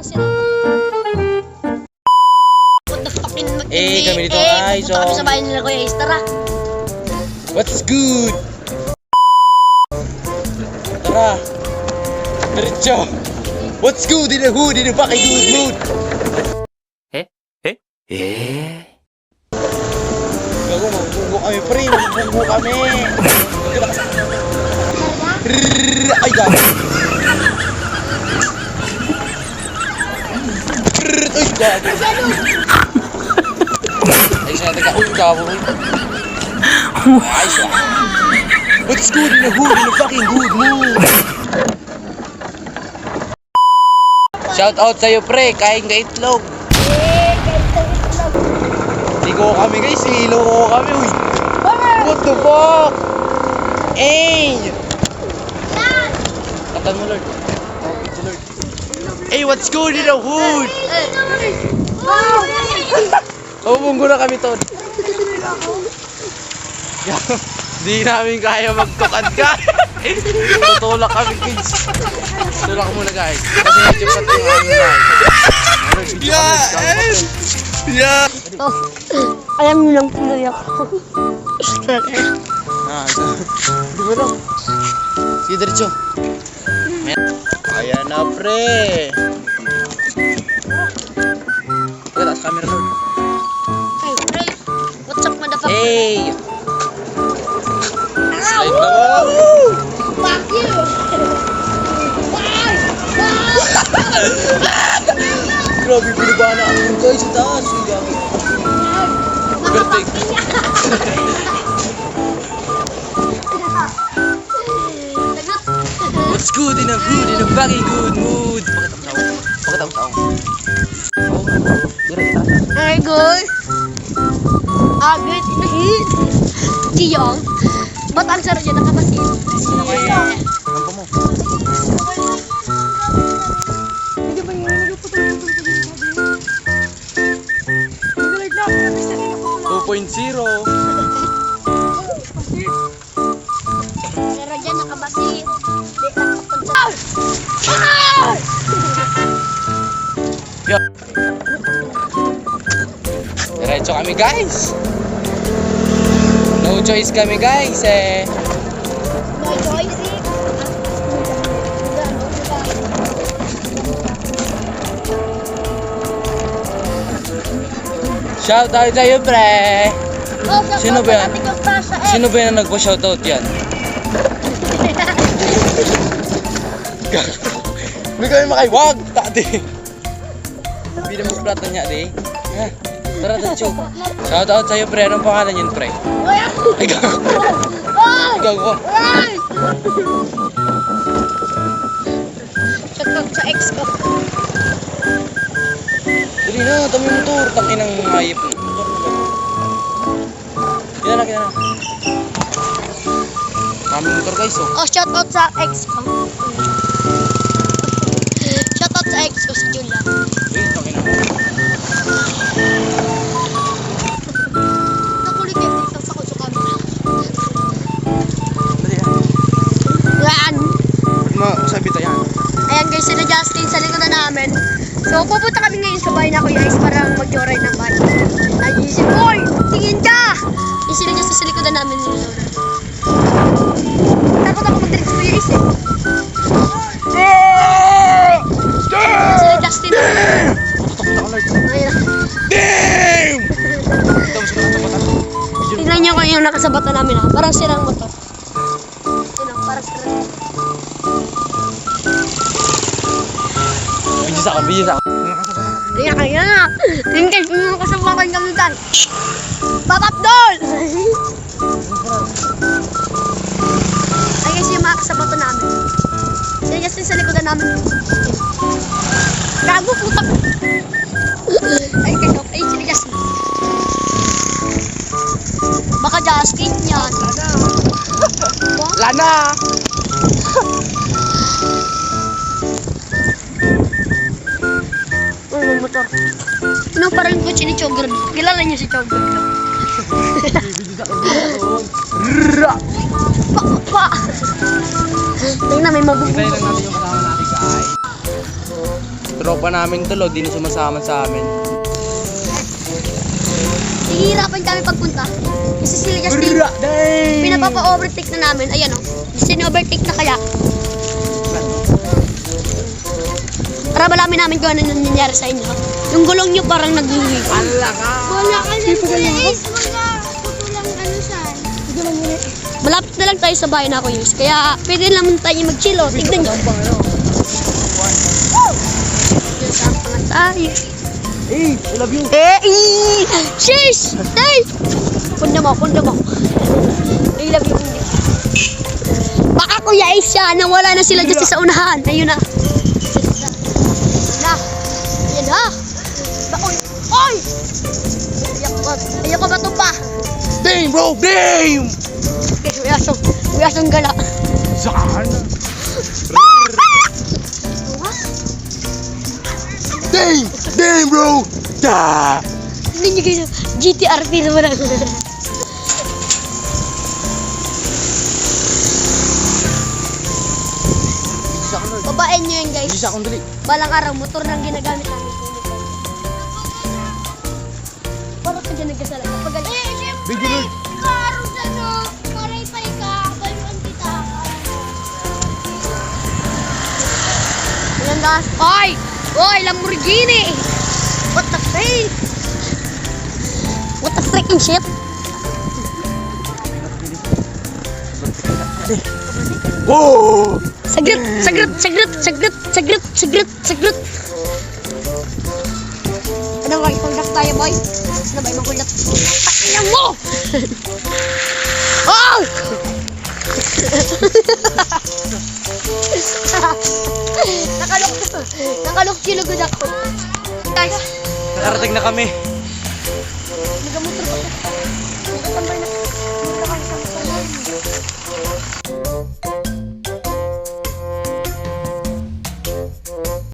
Parang sila. What the fucking Kami dito guys. Pupunta kami sa bahay nila Kuya Ace. Tara. What's good? Tara. Diretso. What's good in the hood in the fucking good mood? Gago, magbunggo kami pre. Magbunggo kami. Ay gago. Ay gago. Ay sana taga. Uy gago. Ayos ah. What's good in the hood in the fucking good mood? Shout out sa'yo pre, kain ka itlog. Ligo kami guys, iloko kami uy. What the fuck? Hey! Katan mo Lord. Lord. Hey, what's good in the hood? Bunggo na kami Ton. Di namin kaya magtukad ka. Tutulak kami guys. Tulak muna guys. Kasi medyo pati yung aming guys. Yeah! Alam niyo lang tuloy ako. Di ba lang? Sige, diretso. Ayan na, pre. Taas camera, Lord. Hey, Ray. What's up, motherfucker? Hey! Slide na ba? Fuck you! Grabe, binaba na ako guys. Sa taas. Uy, gabi. Birthday. What's good in a hood in a fucking good mood? Pakatang-taong. Hey, good. Good. Giyong. Ba't ang sarap dyan nakapasin? Ampo mo. 2.0. Pero dyan nakabasin. Di nakapunta. Diretso kami guys. No choice kami guys eh. No choice. Shout out sa'yo pre. Sino ba yan? Sino ba yan na nagpa-shoutout yan? Hindi kami makaiwag. Tati. Hindi na mag-plato niya di. Ha? Tara Tatsu. Shout out sa'yo pre. Anong pangalan yun pre? Ay gago. Gago. Shout out sa ex ko. Dali na. Dami motor. Takin ng hayop. Kina na. Kami motor guys oh. Oh, shout out sa ex ko. Shout out sa ex ko si Julia. Takin na. Nakulit yung dito sa camera. Dali na. Yan. Masabi tayo yan. Ayan guys, sila Justin sa likod na namin. So, pupunta kami ngayon sa bahay na Kuya Ace para mag-joyride ng bahay. Nagisip, oy! Tingin ka! Yung sila Justin sa likod na namin ni Laura. Takot ako mag-direct sa Kuya Ace eh. Ayan sila Justin. Ayan. Damn! Tignan nyo kung yung nakasabata namin ha. Parang silang motor. Yun parang silang. Bijis ako. Kaya kaya. Tingnan kung yung nakasabatan kami dyan. Babap doon! Ay guys, yung mga kasabata namin. Sila Justin sa likodan namin. Gago putak. Ay guys, okay, sila Justin. Baka Justin yan. Lana! Uy, may motor. Ano parang yung kotse ni Chogger? Kilala niyo si Chogger? Pa! Tingnan, may mabubog. Hintayin lang natin yung kasama natin guys. tropa namin tulo, di na sumasama sa amin. Hihirapan kami pagpunta. Kasi sila Justin, pinapapa-overtake na namin. Ayan o. Sin-overtake na kaya. Para malamin namin kung ano nangyayari sa inyo. Yung gulong nyo parang nag-uwi. Wala ka! Wala ka na Kuya Ace. Mga putulang ano saan. Malapit na lang tayo sa bahay na ako Yus. Kaya pwede naman tayo mag-chill o. Tignan nyo. Sama tayo. Hey, I love you! Sheesh! Hey! Kunda mo. I love you. Baka Kuya Ace siya. Nawala na sila dyan sa unahan. Ayun na. Ayan na. Oy! Oy! Ayoko ba ito pa? Damn, bro! Damn! Kuya Asong gala. Saan? Damn! Damn, bro! Da! Hindi nyo kayo. GTRP naman ako. Isa ko nun. Babaen nyo yan guys. Isa akong dali. Balang araw, motor nang ginagamit namin. Parang ka dyan nagkasala. Pag Bigyan nun. Karo sa no. Maray-pay ka. Baluan kita. Ayan guys. Oy! Oy! Lamborghini! What the freak? What the freaking shit? Whoa! Saglit! Ano ba? Ikuldak tayo boy? Ano ba? Ikuldak? Pakinggan mo! Oh! Nakalok kilugod ako. Guys, Nakarating na kami. nagamotor ko.